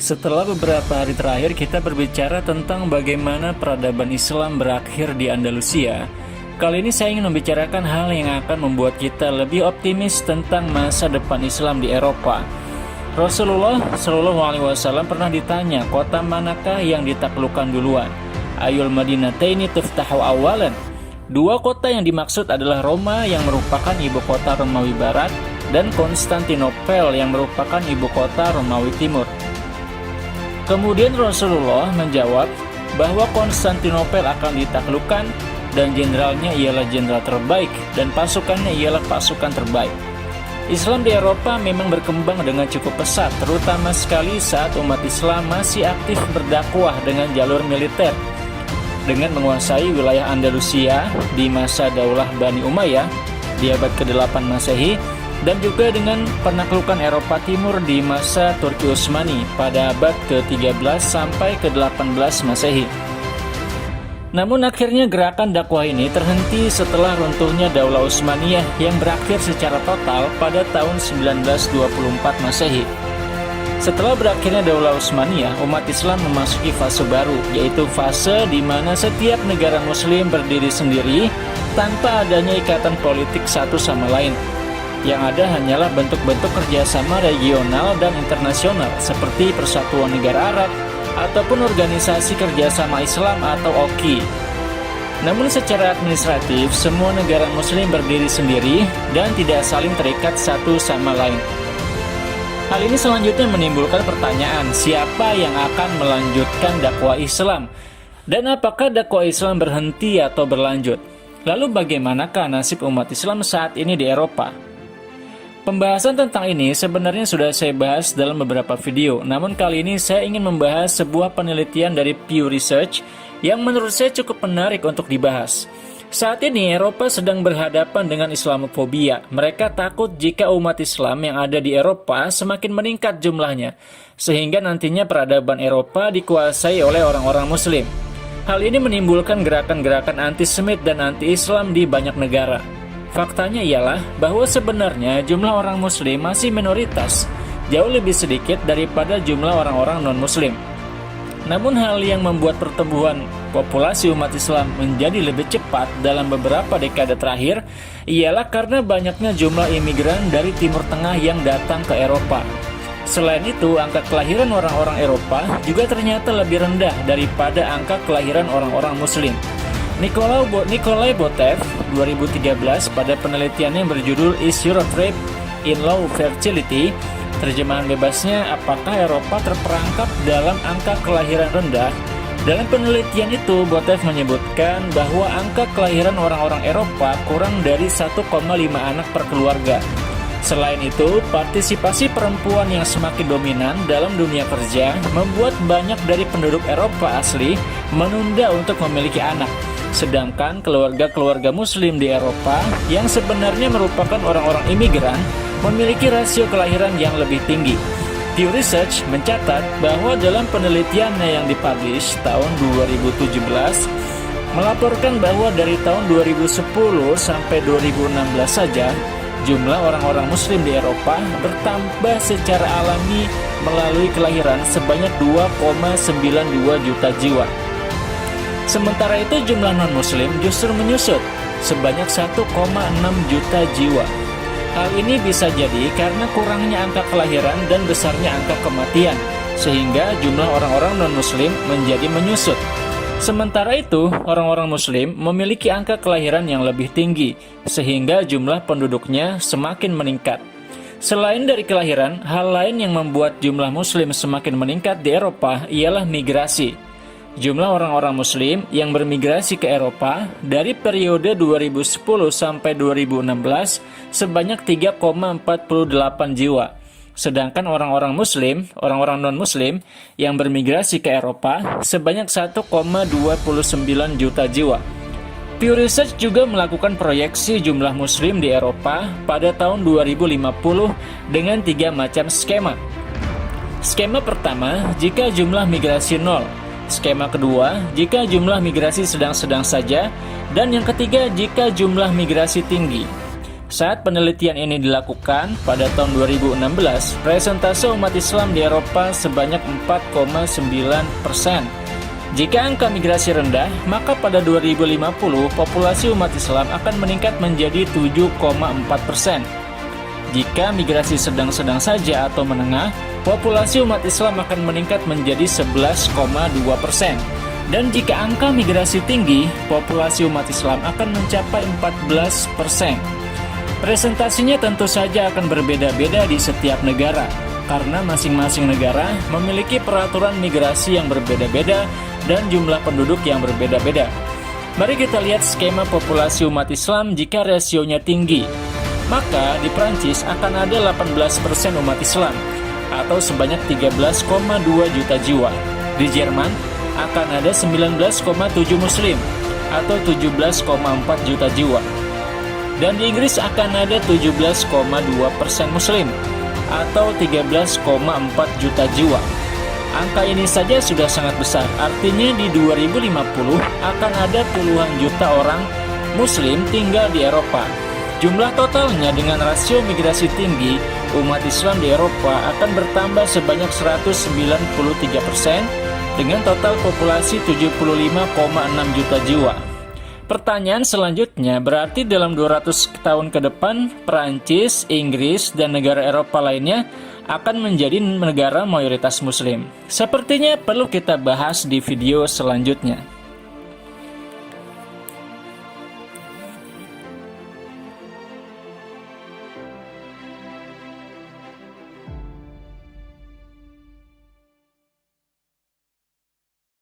Setelah beberapa hari terakhir kita berbicara tentang bagaimana peradaban Islam berakhir di Andalusia, kali ini saya ingin membicarakan hal yang akan membuat kita lebih optimis tentang masa depan Islam di Eropa. Rasulullah Shallallahu Alaihi Wasallam pernah ditanya, kota manakah yang ditaklukkan duluan? Ayul Madinataini tuftahu awalan. Dua kota yang dimaksud adalah Roma yang merupakan ibu kota Romawi Barat dan Konstantinopel yang merupakan ibu kota Romawi Timur. Kemudian Rasulullah menjawab bahwa Konstantinopel akan ditaklukkan dan jenderalnya ialah jenderal terbaik dan pasukannya ialah pasukan terbaik. Islam di Eropa memang berkembang dengan cukup pesat, terutama sekali saat umat Islam masih aktif berdakwah dengan jalur militer. Dengan menguasai wilayah Andalusia di masa Daulah Bani Umayyah di abad ke-8 Masehi, dan juga dengan penaklukan Eropa Timur di masa Turki Utsmani pada abad ke-13 sampai ke-18 Masehi. Namun akhirnya gerakan dakwah ini terhenti setelah runtuhnya Daulah Utsmaniyah yang berakhir secara total pada tahun 1924 Masehi. Setelah berakhirnya Daulah Utsmaniyah, umat Islam memasuki fase baru, yaitu fase di mana setiap negara muslim berdiri sendiri tanpa adanya ikatan politik satu sama lain. Yang ada hanyalah bentuk-bentuk kerjasama regional dan internasional seperti Persatuan Negara Arab ataupun Organisasi Kerjasama Islam atau OKI. Namun secara administratif, semua negara muslim berdiri sendiri dan tidak saling terikat satu sama lain. Hal ini selanjutnya menimbulkan pertanyaan, siapa yang akan melanjutkan dakwah Islam? Dan apakah dakwah Islam berhenti atau berlanjut? Lalu bagaimanakah nasib umat Islam saat ini di Eropa? Pembahasan tentang ini sebenarnya sudah saya bahas dalam beberapa video, namun kali ini saya ingin membahas sebuah penelitian dari Pew Research yang menurut saya cukup menarik untuk dibahas. Saat ini Eropa sedang berhadapan dengan Islamofobia. Mereka takut jika umat Islam yang ada di Eropa semakin meningkat jumlahnya, sehingga nantinya peradaban Eropa dikuasai oleh orang-orang Muslim. Hal ini menimbulkan gerakan-gerakan antisemit dan anti-Islam di banyak negara. Faktanya ialah bahwa sebenarnya jumlah orang Muslim masih minoritas, jauh lebih sedikit daripada jumlah orang-orang non-Muslim. Namun hal yang membuat pertumbuhan populasi umat Islam menjadi lebih cepat dalam beberapa dekade terakhir ialah karena banyaknya jumlah imigran dari Timur Tengah yang datang ke Eropa. Selain itu, angka kelahiran orang-orang Eropa juga ternyata lebih rendah daripada angka kelahiran orang-orang Muslim. Nikolai Botev 2013 pada penelitiannya yang berjudul Is Europe Trapped in Low Fertility? Terjemahan bebasnya, apakah Eropa terperangkap dalam angka kelahiran rendah? Dalam penelitian itu, Botev menyebutkan bahwa angka kelahiran orang-orang Eropa kurang dari 1,5 anak per keluarga. Selain itu, partisipasi perempuan yang semakin dominan dalam dunia kerja membuat banyak dari penduduk Eropa asli menunda untuk memiliki anak. Sedangkan keluarga-keluarga Muslim di Eropa yang sebenarnya merupakan orang-orang imigran memiliki rasio kelahiran yang lebih tinggi. Pew Research mencatat bahwa dalam penelitiannya yang dipublish tahun 2017 melaporkan bahwa dari tahun 2010 sampai 2016 saja jumlah orang-orang Muslim di Eropa bertambah secara alami melalui kelahiran sebanyak 2,92 juta jiwa. Sementara itu jumlah non-Muslim justru menyusut sebanyak 1,6 juta jiwa. Hal ini bisa jadi karena kurangnya angka kelahiran dan besarnya angka kematian, sehingga jumlah orang-orang non-Muslim menjadi menyusut. Sementara itu, orang-orang Muslim memiliki angka kelahiran yang lebih tinggi, sehingga jumlah penduduknya semakin meningkat. Selain dari kelahiran, hal lain yang membuat jumlah Muslim semakin meningkat di Eropa ialah migrasi. Jumlah orang-orang Muslim yang bermigrasi ke Eropa dari periode 2010 sampai 2016 sebanyak 3,48 jiwa. Sedangkan orang-orang Muslim, orang-orang non-Muslim yang bermigrasi ke Eropa sebanyak 1,29 juta jiwa. Pew Research juga melakukan proyeksi jumlah Muslim di Eropa pada tahun 2050 dengan 3 macam skema. Skema pertama, jika jumlah migrasi 0. Skema kedua, jika jumlah migrasi sedang-sedang saja, dan yang ketiga, jika jumlah migrasi tinggi. Saat penelitian ini dilakukan pada tahun 2016, presentase umat Islam di Eropa sebanyak 4,9%. Jika angka migrasi rendah, maka pada 2050 populasi umat Islam akan meningkat menjadi 7,4%. Jika migrasi sedang-sedang saja atau menengah, populasi umat Islam akan meningkat menjadi 11,2%. Dan jika angka migrasi tinggi, populasi umat Islam akan mencapai 14%. Presentasinya tentu saja akan berbeda-beda di setiap negara, karena masing-masing negara memiliki peraturan migrasi yang berbeda-beda dan jumlah penduduk yang berbeda-beda. Mari kita lihat skema populasi umat Islam jika rasionya tinggi. Maka di Prancis akan ada 18% umat Islam, atau sebanyak 13,2 juta jiwa. Di Jerman akan ada 19,7 Muslim, atau 17,4 juta jiwa. Dan di Inggris akan ada 17,2% Muslim, atau 13,4 juta jiwa. Angka ini saja sudah sangat besar, artinya di 2050 akan ada puluhan juta orang Muslim tinggal di Eropa. Jumlah totalnya dengan rasio migrasi tinggi, umat Islam di Eropa akan bertambah sebanyak 193% dengan total populasi 75,6 juta jiwa. Pertanyaan selanjutnya, berarti dalam 200 tahun ke depan, Perancis, Inggris, dan negara Eropa lainnya akan menjadi negara mayoritas Muslim. Sepertinya perlu kita bahas di video selanjutnya.